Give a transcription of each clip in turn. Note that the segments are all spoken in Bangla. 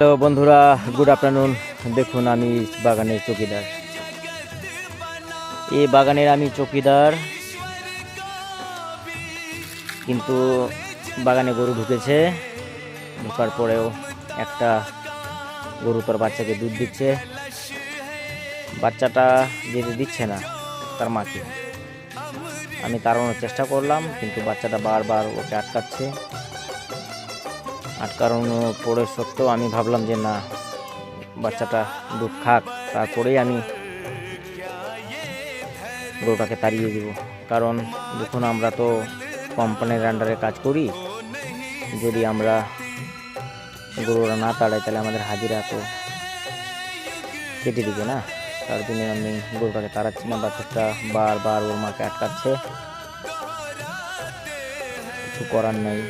তো বন্ধুরা, গুড আফটারনুন। দেখুন, আমি বাগানের চৌকিদার। এই বাগানের আমি চৌকিদার, কিন্তু বাগানে গরু ঢুকেছে। ঢোকার পরেও একটা গরু তার বাচ্চাকে দুধ দিচ্ছে। বাচ্চাটা যেতে দিচ্ছে না তার মাকে। আমি তাড়ানোর চেষ্টা করলাম, কিন্তু বাচ্চাটা বারবার ওকে আটকানো পড়ে সত্ত্বেও আমি ভাবলাম যে না, বাচ্চাটা দুধ খাক, তারপরেই আমি গরুটাকে তাড়িয়ে দিব। কারণ দেখুন, আমরা তো কোম্পানির আন্ডারে কাজ করি। যদি আমরা গরুরা না তাড়াই তাহলে আমাদের হাজিরা তো কেটে দিবে না। তার জন্য আমি গরুটাকে তাড়াচ্ছি না। বাচ্চাটা বারবার ওর মাকে আটকাচ্ছে, কিছু করার নাই।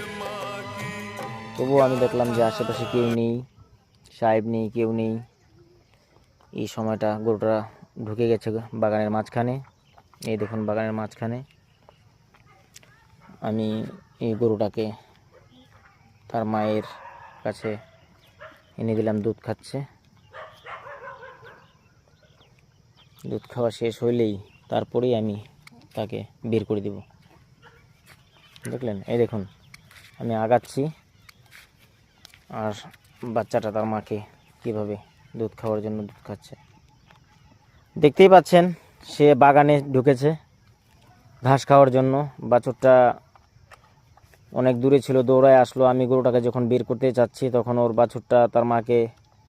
তবুও আমি দেখলাম যে আশেপাশে কেউ নেই, সাহেব নেই, কেউ নেই। এই সময়টা গরুটা ঢুকে গেছে বাগানের মাঝখানে। এই দেখুন, বাগানের মাঝখানে আমি এই গরুটাকে তার মায়ের কাছে এনে দিলাম। দুধ খাচ্ছে। দুধ খাওয়া শেষ হইলেই তারপরেই আমি তাকে বের করে দিব। দেখলেন? এই দেখুন, আমি আগাচ্ছি আর বাচ্চাটা তার মাকে কিভাবে দুধ খাওয়ার জন্য দুধ খাচ্ছে দেখতেই পাচ্ছেন। সে বাগানে ঢুকেছে ঘাস খাওয়ার জন্য। বাছুরটা অনেক দূরে ছিল, দৌড়ায় আসলো। আমি গরুটাকে যখন বের করতে চাচ্ছি তখন ওর বাছুরটা তার মাকে